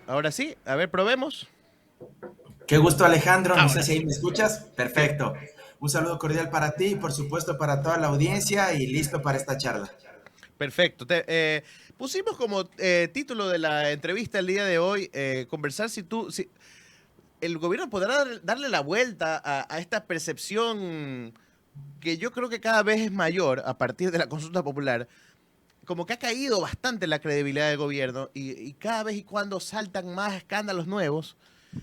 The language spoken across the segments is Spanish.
ahora sí, a ver, probemos. Qué gusto, Alejandro. No sé Ahora si ahí sí. me escuchas. Sí. Perfecto. Un saludo cordial para ti y por supuesto para toda la audiencia y listo para esta charla. Perfecto. Pusimos como título de la entrevista el día de hoy, conversar si el gobierno podrá darle la vuelta a esta percepción que yo creo que cada vez es mayor a partir de la consulta popular, como que ha caído bastante la credibilidad del gobierno y cada vez y cuando saltan más escándalos nuevos,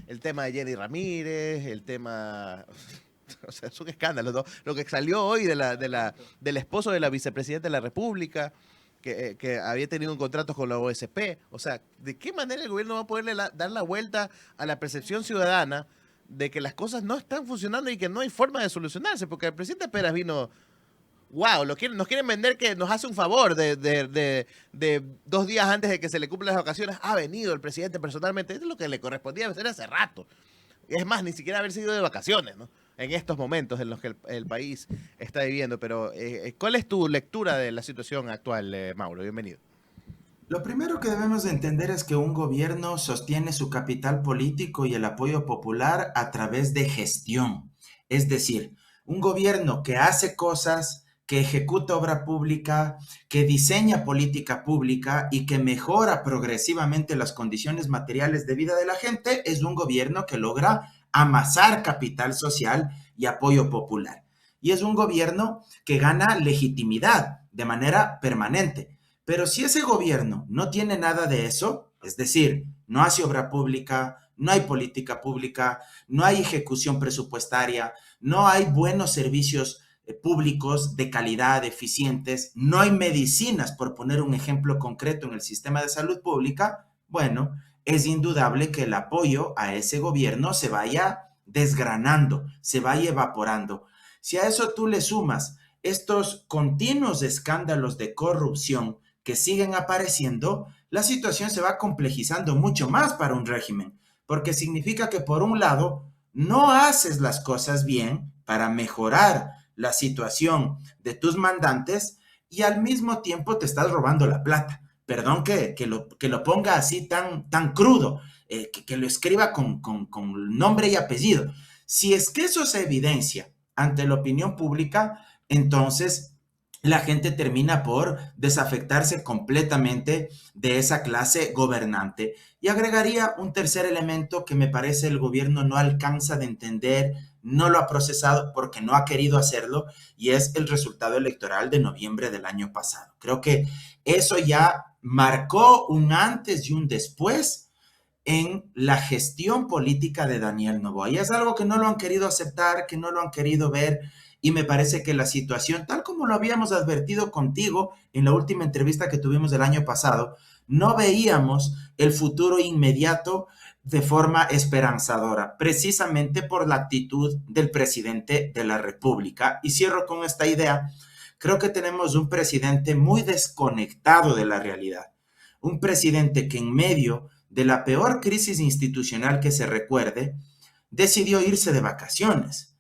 el tema de Jenny Ramírez, el tema... O sea, es un escándalo, ¿no? Lo que salió hoy del esposo de la vicepresidenta de la República, que había tenido un contrato con la OSP. O sea, ¿de qué manera el gobierno va a poderle dar la vuelta a la percepción ciudadana de que las cosas no están funcionando y que no hay forma de solucionarse? Porque el presidente Peras vino, wow, nos quieren vender que nos hace un favor de 2 días antes de que se le cumplan las vacaciones. Ha venido el presidente personalmente. Eso es lo que le correspondía hacer hace rato. Es más, ni siquiera haber sido de vacaciones, ¿no? En estos momentos en los que el país está viviendo. Pero, ¿cuál es tu lectura de la situación actual, Mauro? Bienvenido. Lo primero que debemos de entender es que un gobierno sostiene su capital político y el apoyo popular a través de gestión. Es decir, un gobierno que hace cosas, que ejecuta obra pública, que diseña política pública y que mejora progresivamente las condiciones materiales de vida de la gente, es un gobierno que logra amasar capital social y apoyo popular. Y es un gobierno que gana legitimidad de manera permanente. Pero si ese gobierno no tiene nada de eso, es decir, no hace obra pública, no hay política pública, no hay ejecución presupuestaria, no hay buenos servicios públicos de calidad, eficientes, no hay medicinas, por poner un ejemplo concreto en el sistema de salud pública, bueno, es indudable que el apoyo a ese gobierno se vaya desgranando, se vaya evaporando. Si a eso tú le sumas estos continuos escándalos de corrupción que siguen apareciendo, la situación se va complejizando mucho más para un régimen, porque significa que por un lado no haces las cosas bien para mejorar la situación de tus mandantes y al mismo tiempo te estás robando la plata. Perdón que lo ponga así tan crudo, que lo escriba con nombre y apellido. Si es que eso se evidencia ante la opinión pública, entonces la gente termina por desafectarse completamente de esa clase gobernante. Y agregaría un tercer elemento que me parece el gobierno no alcanza de entender, no lo ha procesado porque no ha querido hacerlo, y es el resultado electoral de noviembre del año pasado. Creo que eso ya marcó un antes y un después en la gestión política de Daniel Noboa. Y es algo que no lo han querido aceptar, que no lo han querido ver, y me parece que la situación, tal como lo habíamos advertido contigo en la última entrevista que tuvimos el año pasado, no veíamos el futuro inmediato de forma esperanzadora, precisamente por la actitud del presidente de la República. Y cierro con esta idea. Creo que tenemos un presidente muy desconectado de la realidad. Un presidente que en medio de la peor crisis institucional que se recuerde, decidió irse de vacaciones.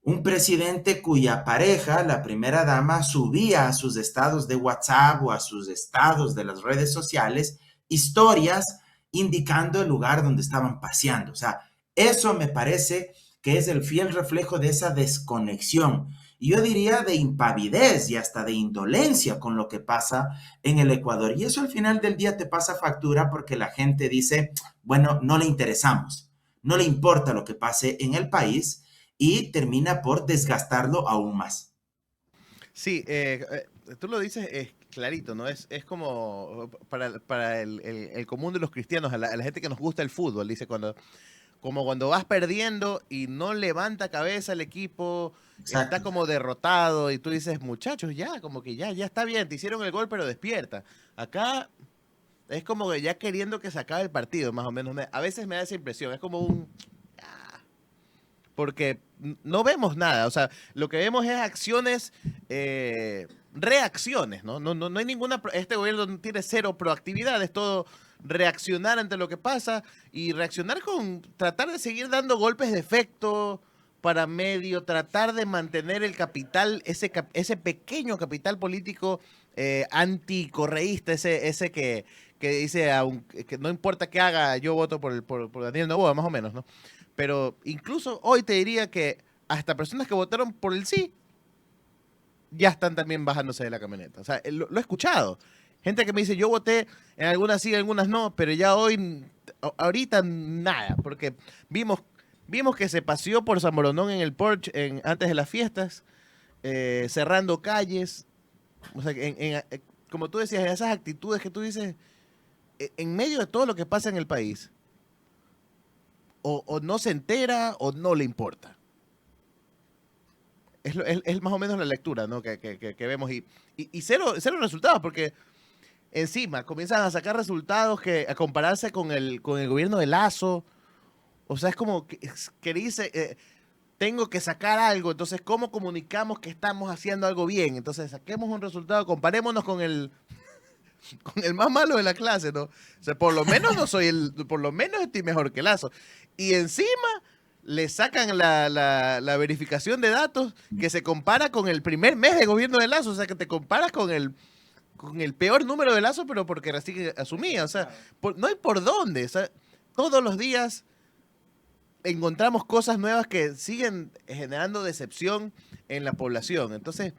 Un presidente cuya pareja, la primera dama, subía a sus estados de WhatsApp o a sus estados de las redes sociales historias indicando el lugar donde estaban paseando. O sea, eso me parece que es el fiel reflejo de esa desconexión. Y yo diría de impavidez y hasta de indolencia con lo que pasa en el Ecuador. Y eso al final del día te pasa factura porque la gente dice, bueno, no le interesamos, no le importa lo que pase en el país y termina por desgastarlo aún más. Sí, tú lo dices es clarito, ¿no? Es como para el común de los cristianos, a la gente que nos gusta el fútbol, dice como cuando vas perdiendo y no levanta cabeza el equipo, está Exacto. como derrotado y tú dices, muchachos, ya, como que ya está bien, te hicieron el gol, pero despierta. Acá es como que ya queriendo que se acabe el partido, más o menos. A veces me da esa impresión, es como un... Porque no vemos nada, o sea, lo que vemos es acciones, reacciones, ¿no? No hay ninguna, este gobierno tiene cero proactividad, es todo reaccionar ante lo que pasa y reaccionar con tratar de seguir dando golpes de efecto para medio, tratar de mantener el capital, ese pequeño capital político anticorreísta, ese que que dice que no importa qué haga, yo voto por Daniel Noboa, más o menos, ¿no? Pero incluso hoy te diría que hasta personas que votaron por el sí ya están también bajándose de la camioneta. O sea, lo he escuchado. Gente que me dice, yo voté en algunas sí, en algunas no, pero ya hoy, ahorita nada, porque vimos que se paseó por San Borondón en el Porsche antes de las fiestas, cerrando calles, o sea, como tú decías, esas actitudes que tú dices, en medio de todo lo que pasa en el país, o no se entera o no le importa. Es más o menos la lectura, ¿no? que vemos y cero resultados, porque encima comienzan a sacar resultados a compararse con el gobierno de Lazo. O sea, es como que dice, tengo que sacar algo, entonces, ¿cómo comunicamos que estamos haciendo algo bien? Entonces, saquemos un resultado, comparémonos con el más malo de la clase, ¿no? O sea, por lo menos por lo menos estoy mejor que Lazo. Y encima le sacan la verificación de datos que se compara con el primer mes de gobierno de Lazo, o sea, que te comparas con el peor número de Lazo, pero porque recién asumía, o sea, no hay por dónde, o sea, todos los días encontramos cosas nuevas que siguen generando decepción en la población. Entonces,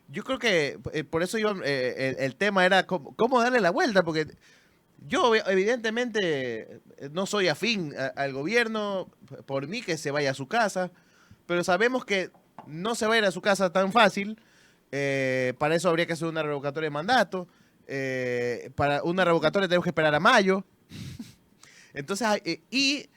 yo creo que por eso el tema era cómo darle la vuelta, porque yo evidentemente no soy afín al gobierno, por mí que se vaya a su casa, pero sabemos que no se va a ir a su casa tan fácil. Para eso habría que hacer una revocatoria de mandato. Para una revocatoria tenemos que esperar a mayo. Entonces, y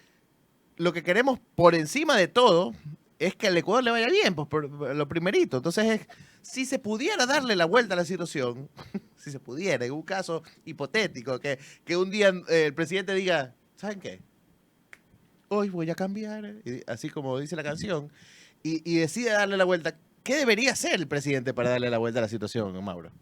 lo que queremos por encima de todo es que al Ecuador le vaya bien, pues por lo primerito. Entonces, si se pudiera darle la vuelta a la situación, si se pudiera, en un caso hipotético, que un día el presidente diga, ¿saben qué? Hoy voy a cambiar, así como dice la canción, y decide darle la vuelta. ¿Qué debería hacer el presidente para darle la vuelta a la situación, Mauro?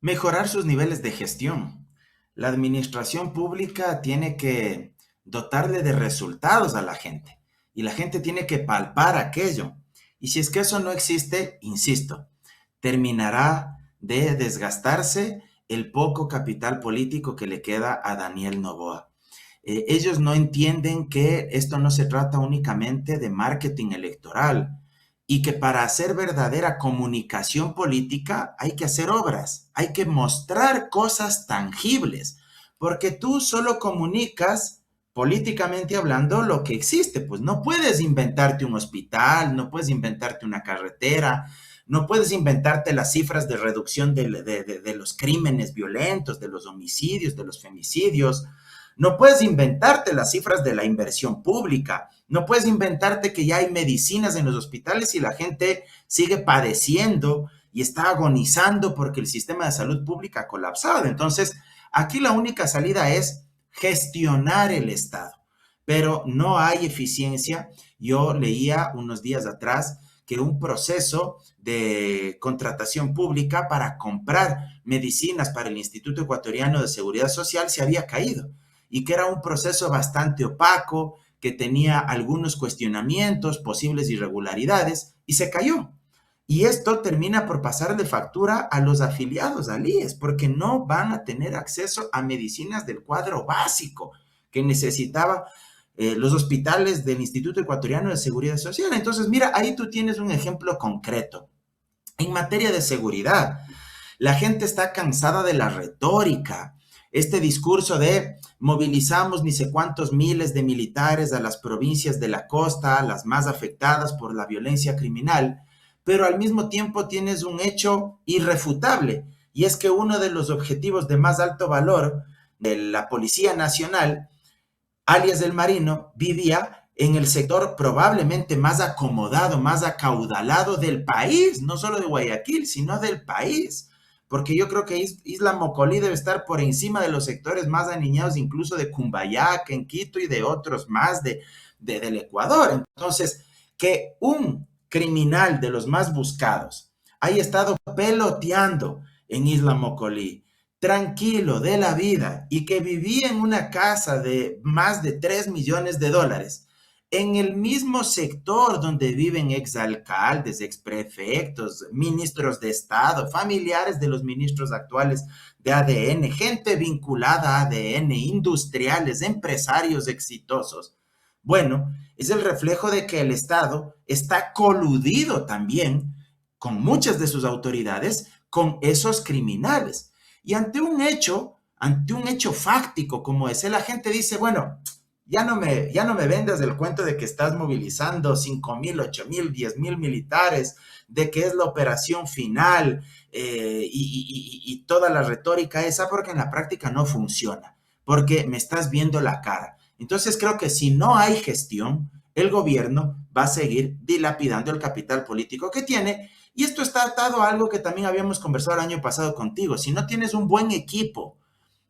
Mejorar sus niveles de gestión. La administración pública tiene que dotarle de resultados a la gente y la gente tiene que palpar aquello. Y si es que eso no existe, insisto, terminará de desgastarse el poco capital político que le queda a Daniel Noboa. Ellos no entienden que esto no se trata únicamente de marketing electoral y que para hacer verdadera comunicación política hay que hacer obras, hay que mostrar cosas tangibles, porque tú solo comunicas políticamente hablando lo que existe, pues no puedes inventarte un hospital, no puedes inventarte una carretera, no puedes inventarte las cifras de reducción de los crímenes violentos, de los homicidios, de los femicidios. No puedes inventarte las cifras de la inversión pública. No puedes inventarte que ya hay medicinas en los hospitales y la gente sigue padeciendo y está agonizando porque el sistema de salud pública ha colapsado. Entonces, aquí la única salida es gestionar el Estado, pero no hay eficiencia. Yo leía unos días atrás que un proceso de contratación pública para comprar medicinas para el Instituto Ecuatoriano de Seguridad Social se había caído y que era un proceso bastante opaco, que tenía algunos cuestionamientos, posibles irregularidades, y se cayó. Y esto termina por pasar de factura a los afiliados al IES, porque no van a tener acceso a medicinas del cuadro básico que necesitaban los hospitales del Instituto Ecuatoriano de Seguridad Social. Entonces, mira, ahí tú tienes un ejemplo concreto. En materia de seguridad, la gente está cansada de la retórica, este discurso de movilizamos ni sé cuántos miles de militares a las provincias de la costa, las más afectadas por la violencia criminal, pero al mismo tiempo tienes un hecho irrefutable, y es que uno de los objetivos de más alto valor de la Policía Nacional, alias del Marino, vivía en el sector probablemente más acomodado, más acaudalado del país, no solo de Guayaquil, sino del país. Porque yo creo que Isla Mocolí debe estar por encima de los sectores más aniñados, incluso de Cumbayac, en Quito y de otros más del Ecuador. Entonces, que un criminal de los más buscados haya estado peloteando en Isla Mocolí, tranquilo de la vida, y que vivía en una casa de más de $3 millones, en el mismo sector donde viven exalcaldes, exprefectos, ministros de Estado, familiares de los ministros actuales de ADN, gente vinculada a ADN, industriales, empresarios exitosos. Bueno, es el reflejo de que el Estado está coludido también con muchas de sus autoridades, con esos criminales. Y ante un hecho fáctico como ese, la gente dice, bueno, ya no me vendas el cuento de que estás movilizando 5,000, 8,000, 10,000 militares, de que es la operación final y toda la retórica esa, porque en la práctica no funciona, porque me estás viendo la cara. Entonces creo que si no hay gestión, el gobierno va a seguir dilapidando el capital político que tiene. Y esto está atado a algo que también habíamos conversado el año pasado contigo. Si no tienes un buen equipo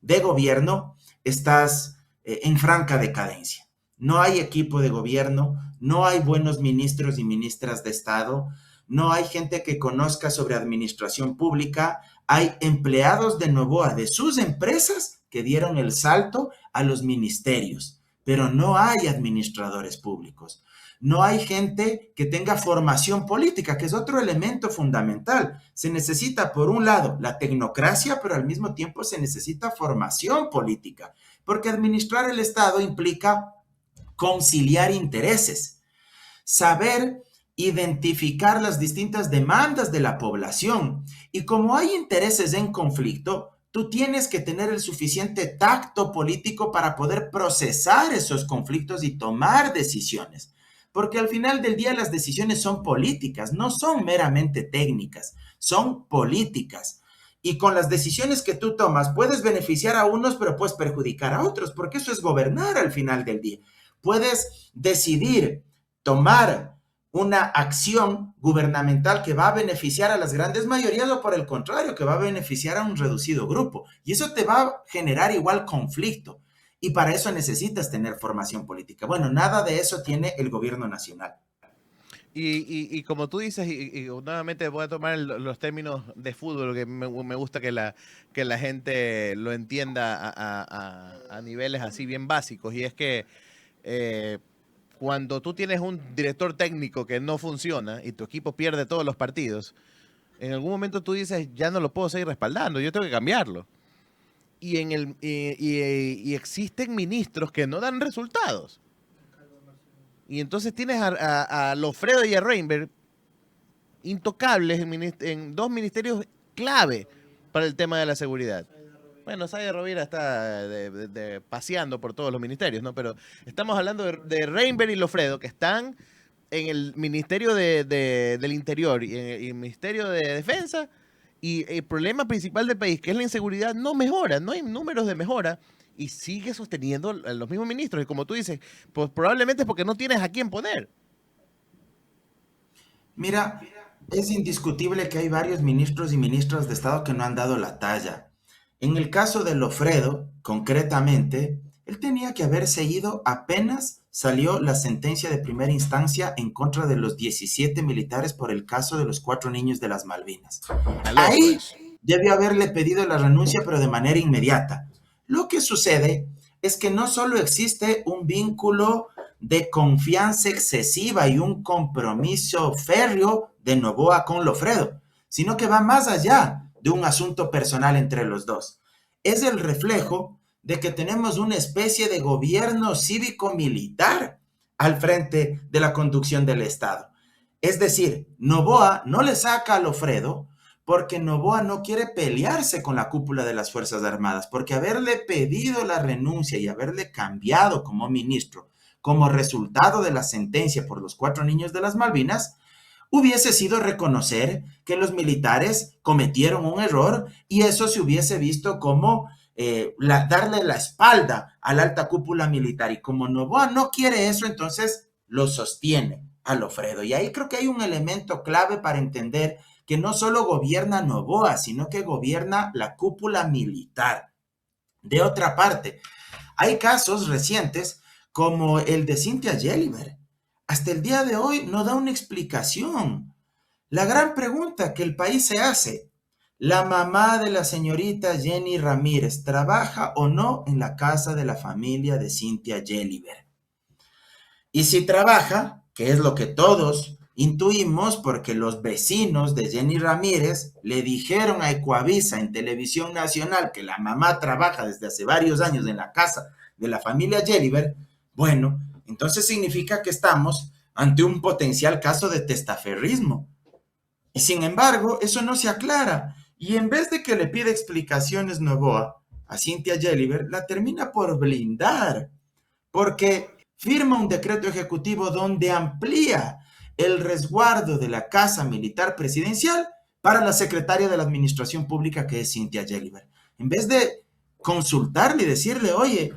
de gobierno, estás en franca decadencia. No hay equipo de gobierno, no hay buenos ministros y ministras de Estado, no hay gente que conozca sobre administración pública, hay empleados de Noboa, de sus empresas, que dieron el salto a los ministerios, pero no hay administradores públicos. No hay gente que tenga formación política, que es otro elemento fundamental. Se necesita, por un lado, la tecnocracia, pero al mismo tiempo se necesita formación política, porque administrar el Estado implica conciliar intereses, saber identificar las distintas demandas de la población. Y como hay intereses en conflicto, tú tienes que tener el suficiente tacto político para poder procesar esos conflictos y tomar decisiones. Porque al final del día las decisiones son políticas, no son meramente técnicas, son políticas. Y con las decisiones que tú tomas puedes beneficiar a unos, pero puedes perjudicar a otros, porque eso es gobernar al final del día. Puedes decidir tomar una acción gubernamental que va a beneficiar a las grandes mayorías o por el contrario, que va a beneficiar a un reducido grupo. Y eso te va a generar igual conflicto. Y para eso necesitas tener formación política. Bueno, nada de eso tiene el gobierno nacional. Y como tú dices, y nuevamente voy a tomar los términos de fútbol, que me gusta que la gente lo entienda a niveles así bien básicos, y es que cuando tú tienes un director técnico que no funciona y tu equipo pierde todos los partidos, en algún momento tú dices, ya no lo puedo seguir respaldando, yo tengo que cambiarlo. Y existen ministros que no dan resultados. Y entonces tienes a Lofredo y a Reinberg intocables en dos ministerios clave para el tema de la seguridad. Bueno, Saya Rovira está paseando por todos los ministerios, ¿no? Pero estamos hablando de Reinberg y Lofredo, que están en el Ministerio del Interior y en el Ministerio de Defensa, y el problema principal del país, que es la inseguridad, no mejora, no hay números de mejora, y sigue sosteniendo a los mismos ministros. Y como tú dices, pues probablemente es porque no tienes a quién poner. Mira, es indiscutible que hay varios ministros y ministras de Estado que no han dado la talla. En el caso de Lofredo, concretamente, él tenía que haberse ido apenas salió la sentencia de primera instancia en contra de los 17 militares por el caso de los 4 niños de las Malvinas. Ahí debió haberle pedido la renuncia, pero de manera inmediata. Lo que sucede es que no solo existe un vínculo de confianza excesiva y un compromiso férreo de Noboa con Lofredo, sino que va más allá de un asunto personal entre los dos. Es el reflejo de que tenemos una especie de gobierno cívico-militar al frente de la conducción del Estado. Es decir, Noboa no le saca a Lofredo porque Noboa no quiere pelearse con la cúpula de las Fuerzas Armadas, porque haberle pedido la renuncia y haberle cambiado como ministro como resultado de la sentencia por los 4 niños de las Malvinas, hubiese sido reconocer que los militares cometieron un error y eso se hubiese visto como darle la espalda a la alta cúpula militar. Y como Noboa no quiere eso, entonces lo sostiene a Lofredo. Y ahí creo que hay un elemento clave para entender que no solo gobierna Noboa, sino que gobierna la cúpula militar. De otra parte, hay casos recientes como el de Cynthia Gelliver. Hasta el día de hoy no da una explicación. La gran pregunta que el país se hace: ¿la mamá de la señorita Jenny Ramírez trabaja o no en la casa de la familia de Cynthia Gelliver? Y si trabaja, que es lo que todos intuimos porque los vecinos de Jenny Ramírez le dijeron a Ecuavisa en Televisión Nacional que la mamá trabaja desde hace varios años en la casa de la familia Jelliver, bueno, entonces significa que estamos ante un potencial caso de testaferrismo. Y sin embargo, eso no se aclara. Y en vez de que le pida explicaciones Novoa a Cynthia Jelliver, la termina por blindar, porque firma un decreto ejecutivo donde amplía el resguardo de la Casa Militar Presidencial para la secretaria de la Administración Pública, que es Cynthia Jelliver. En vez de consultarle y decirle, oye,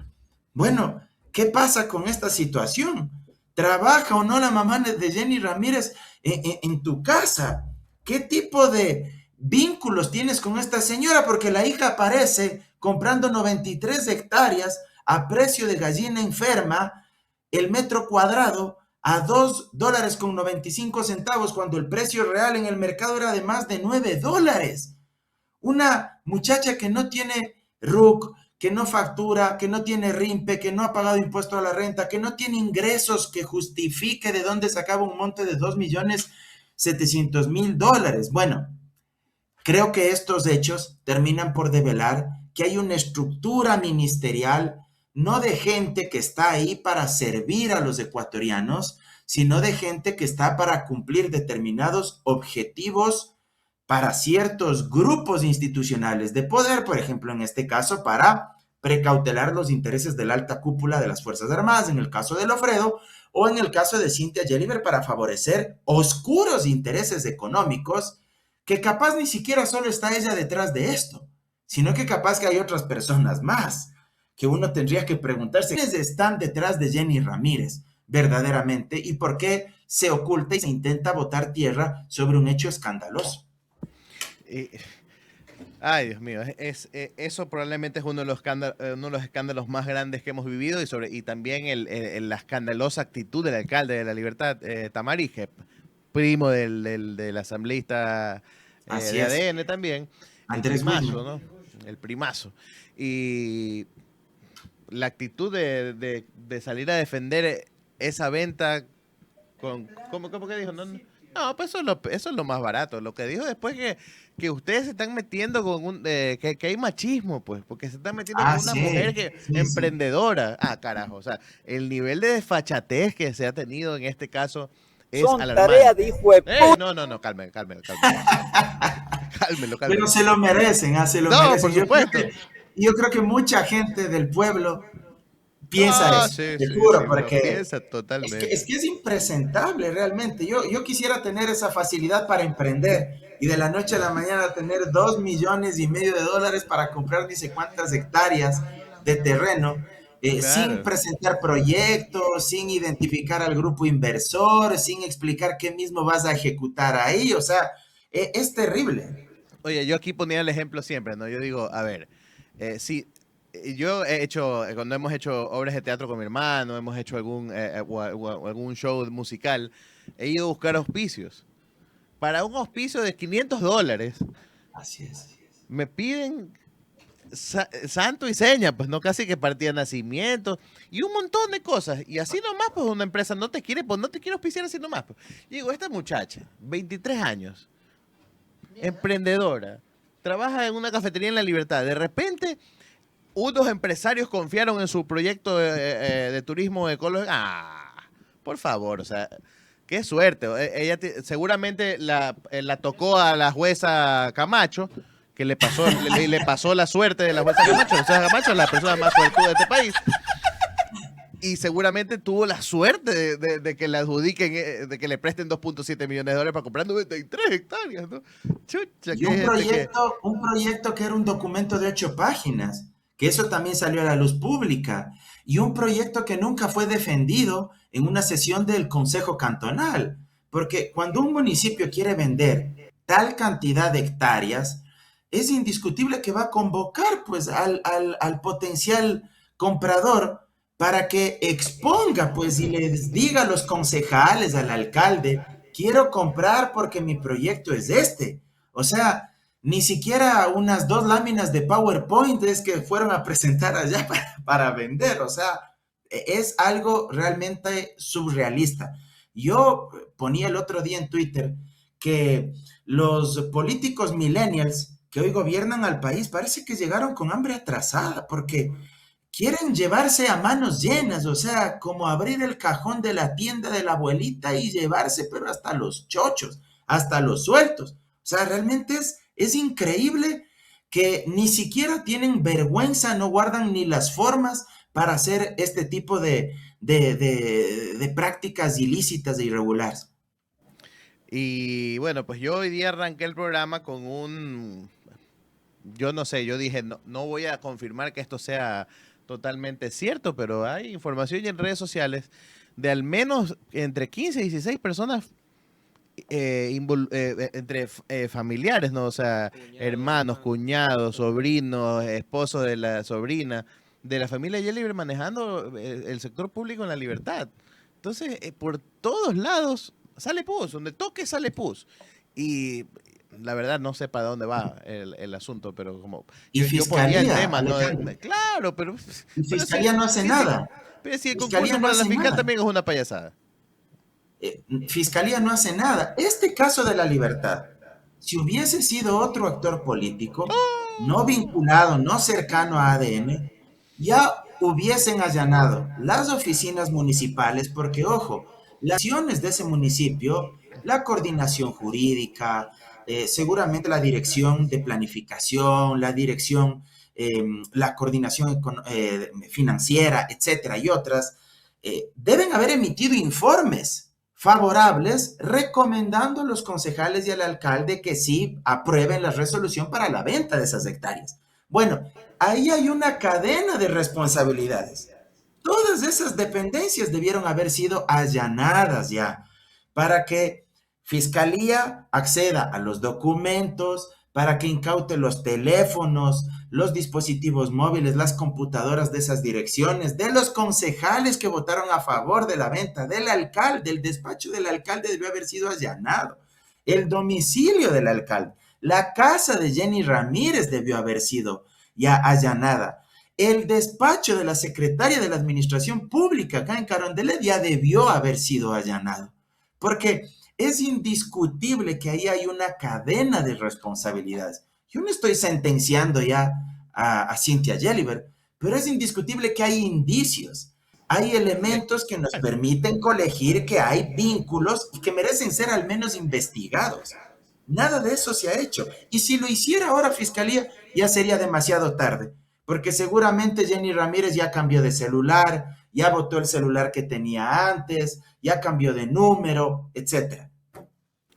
bueno, ¿qué pasa con esta situación? ¿Trabaja o no la mamá de Jenny Ramírez en tu casa? ¿Qué tipo de vínculos tienes con esta señora? Porque la hija aparece comprando 93 hectáreas a precio de gallina enferma, el metro cuadrado a $2.95 cuando el precio real en el mercado era de más de $9. Una muchacha que no tiene RUC, que no factura, que no tiene RIMPE, que no ha pagado impuesto a la renta, que no tiene ingresos que justifique de dónde sacaba un monte de $2.700.000. Bueno, creo que estos hechos terminan por develar que hay una estructura ministerial, no de gente que está ahí para servir a los ecuatorianos, sino de gente que está para cumplir determinados objetivos para ciertos grupos institucionales de poder, por ejemplo, en este caso, para precautelar los intereses de la alta cúpula de las Fuerzas Armadas, en el caso de Lofredo, o en el caso de Cynthia Jelliver, para favorecer oscuros intereses económicos que capaz ni siquiera solo está ella detrás de esto, sino que capaz que hay otras personas más, que uno tendría que preguntarse quiénes están detrás de Jenny Ramírez verdaderamente y por qué se oculta y se intenta botar tierra sobre un hecho escandaloso. Ay, Dios mío, eso probablemente es uno de los escándalos más grandes que hemos vivido y también la escandalosa actitud del alcalde de La Libertad, Tamarije, primo del asambleísta de ADN también, Andrés el primazo, Guzmán. ¿no? El primazo. Y la actitud de salir a defender esa venta ¿cómo que dijo? No, pues eso es lo más barato. Lo que dijo después que ustedes se están metiendo con que hay machismo, pues, porque se están metiendo con una mujer Sí. emprendedora. Ah, carajo, o sea, el nivel de desfachatez que se ha tenido en este caso es Son alarmante. tarea de hijo de No, cálmelo. Pero se lo merecen, se lo No, merecen. por supuesto. Yo creo que mucha gente del pueblo piensa eso, Sí, te juro, sí, porque piensa totalmente. es que es impresentable realmente. Yo quisiera tener esa facilidad para emprender y de la noche a la mañana tener $2.5 millones para comprar ni sé cuántas hectáreas de terreno, sin Claro. presentar proyectos, sin identificar al grupo inversor, sin explicar qué mismo vas a ejecutar ahí. O sea, es terrible. Oye, yo aquí ponía el ejemplo siempre, ¿no? Yo digo, a ver, si yo he hecho, cuando hemos hecho obras de teatro con mi hermano, hemos hecho o algún show musical, he ido a buscar auspicios. Para un auspicio de $500, Así es. me piden santo y seña, pues no casi que partida de nacimiento y un montón de cosas. Y así nomás, pues una empresa no te quiere auspiciar así nomás. Pues. Y digo, esta muchacha, 23 años, emprendedora, trabaja en una cafetería en La Libertad. De repente, unos empresarios confiaron en su proyecto de turismo ecológico. Ah, por favor, o sea, qué suerte. Ella seguramente la tocó a la jueza Camacho, que le pasó la suerte de la jueza Camacho. La jueza Camacho es la persona más suertuda de este país. Y seguramente tuvo la suerte de que le adjudiquen, de que le presten $2.7 millones para comprar 93 hectáreas, ¿no? Chucha, Y un proyecto que era un documento de 8 páginas, que eso también salió a la luz pública, y un proyecto que nunca fue defendido en una sesión del Consejo Cantonal, porque cuando un municipio quiere vender tal cantidad de hectáreas, es indiscutible que va a convocar pues al potencial comprador para que exponga, pues, y les diga a los concejales, al alcalde, quiero comprar porque mi proyecto es este. O sea, ni siquiera unas 2 láminas de PowerPoint es que fueron a presentar allá para vender. O sea, Es algo realmente surrealista. Yo ponía el otro día en Twitter que los políticos millennials que hoy gobiernan al país parece que llegaron con hambre atrasada porque quieren llevarse a manos llenas, o sea, como abrir el cajón de la tienda de la abuelita y llevarse, pero hasta los chochos, hasta los sueltos. O sea, realmente es increíble que ni siquiera tienen vergüenza, no guardan ni las formas para hacer este tipo de prácticas ilícitas e irregulares. Y bueno, pues yo hoy día arranqué el programa yo no sé, yo dije, no, no voy a confirmar que esto sea totalmente cierto, pero hay información en redes sociales de al menos entre 15 y 16 personas entre familiares, ¿no? O sea, hermanos, cuñados, sobrinos, esposos de la sobrina, de la familia Yelibre manejando el sector público en la libertad. Entonces, por todos lados sale pus, donde toque sale pus. Y la verdad no sé para dónde va el asunto, pero como Y yo ponía el Fiscalía, tema, ¿no? Alejandro, Claro, y pero Fiscalía no hace nada. pero si el Fiscalía concurso no para la hace fiscal nada. también es una payasada. Fiscalía no hace nada. Este caso de la libertad, si hubiese sido otro actor político, no vinculado, no cercano a ADN, ya hubiesen allanado las oficinas municipales, porque, ojo, las acciones de ese municipio, la coordinación jurídica, seguramente la dirección de planificación, la dirección, la coordinación financiera, etcétera, y otras, deben haber emitido informes favorables recomendando a los concejales y al alcalde que sí aprueben la resolución para la venta de esas hectáreas. Bueno, ahí hay una cadena de responsabilidades. Todas esas dependencias debieron haber sido allanadas ya para que Fiscalía acceda a los documentos, para que incaute los teléfonos, los dispositivos móviles, las computadoras de esas direcciones, de los concejales que votaron a favor de la venta, del alcalde, el despacho del alcalde debió haber sido allanado, el domicilio del alcalde, la casa de Jenny Ramírez debió haber sido ya allanada, el despacho de la secretaria de la Administración Pública acá en Carondelet ya debió haber sido allanado, porque es indiscutible que ahí hay una cadena de responsabilidades. Yo no estoy sentenciando ya a Cynthia Gelliver, pero es indiscutible que hay indicios, hay elementos que nos permiten colegir que hay vínculos y que merecen ser al menos investigados. Nada de eso se ha hecho. Y si lo hiciera ahora Fiscalía, ya sería demasiado tarde, porque seguramente Jenny Ramírez ya cambió de celular, ya botó el celular que tenía antes, ya cambió de número, etcétera.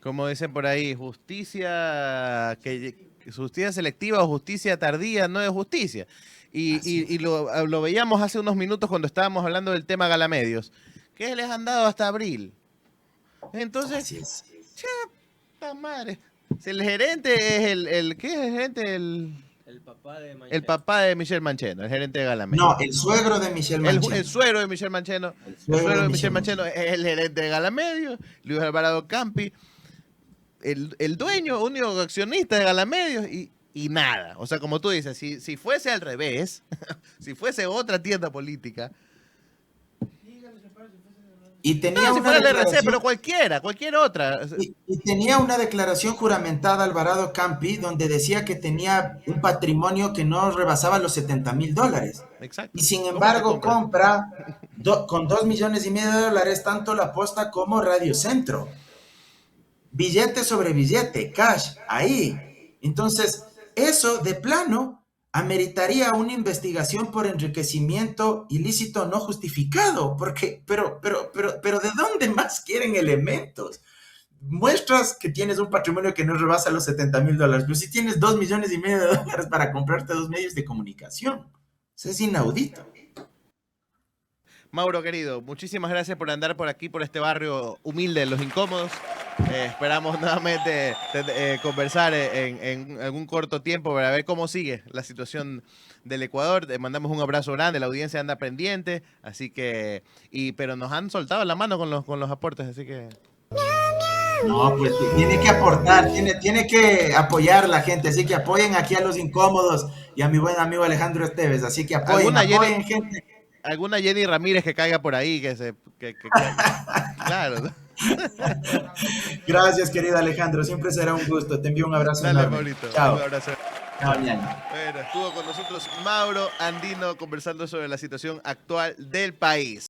Como dicen por ahí, justicia selectiva o justicia tardía no es justicia. Y lo veíamos hace unos minutos cuando estábamos hablando del tema Galamedios, que les han dado hasta abril. Entonces, ¡cha madre! Si el gerente es ¿qué es el gerente? El papá de Mancheno. El papá de Michelle Mancheno, el gerente de Galamedios. No, el suegro de Michelle Mancheno. El suegro de Michelle Mancheno. El suegro de Michelle Mancheno es el gerente de Galamedios, Luis Alvarado Campi. El dueño, único accionista de Galamedios y nada. O sea, como tú dices, si fuese al revés, si fuese otra tienda política. Y tenía no, si fuera el RC, declaración, pero cualquier otra. y tenía una declaración juramentada Alvarado Campi donde decía que tenía un patrimonio que no rebasaba los $70,000. Exacto. Y sin embargo compra con $2,5 millones tanto la Posta como Radio Centro. Billete sobre billete, cash, ahí. Entonces, eso de plano ameritaría una investigación por enriquecimiento ilícito no justificado, porque, pero, ¿de dónde más quieren elementos? Muestras que tienes un patrimonio que no rebasa los $70,000, pero si tienes $2,5 millones para comprarte 2 medios de comunicación, eso es inaudito. Mauro, querido, muchísimas gracias por andar por aquí, por este barrio humilde de Los Incómodos. Esperamos nuevamente conversar en algún corto tiempo para ver cómo sigue la situación del Ecuador. Te mandamos un abrazo grande, la audiencia anda pendiente, así que, pero nos han soltado la mano con los aportes, así que... No, pues tiene que aportar, tiene que apoyar la gente, así que apoyen aquí a Los Incómodos y a mi buen amigo Alejandro Esteves, así que apoyen gente. alguna Jenny Ramírez que caiga por ahí, claro. ¿No? Gracias, querido Alejandro. Siempre será un gusto. Te envío un abrazo Dale, enorme. Maurito. Chao. Un abrazo. Chao, ñaño. Bueno, estuvo con nosotros Mauro Andino conversando sobre la situación actual del país.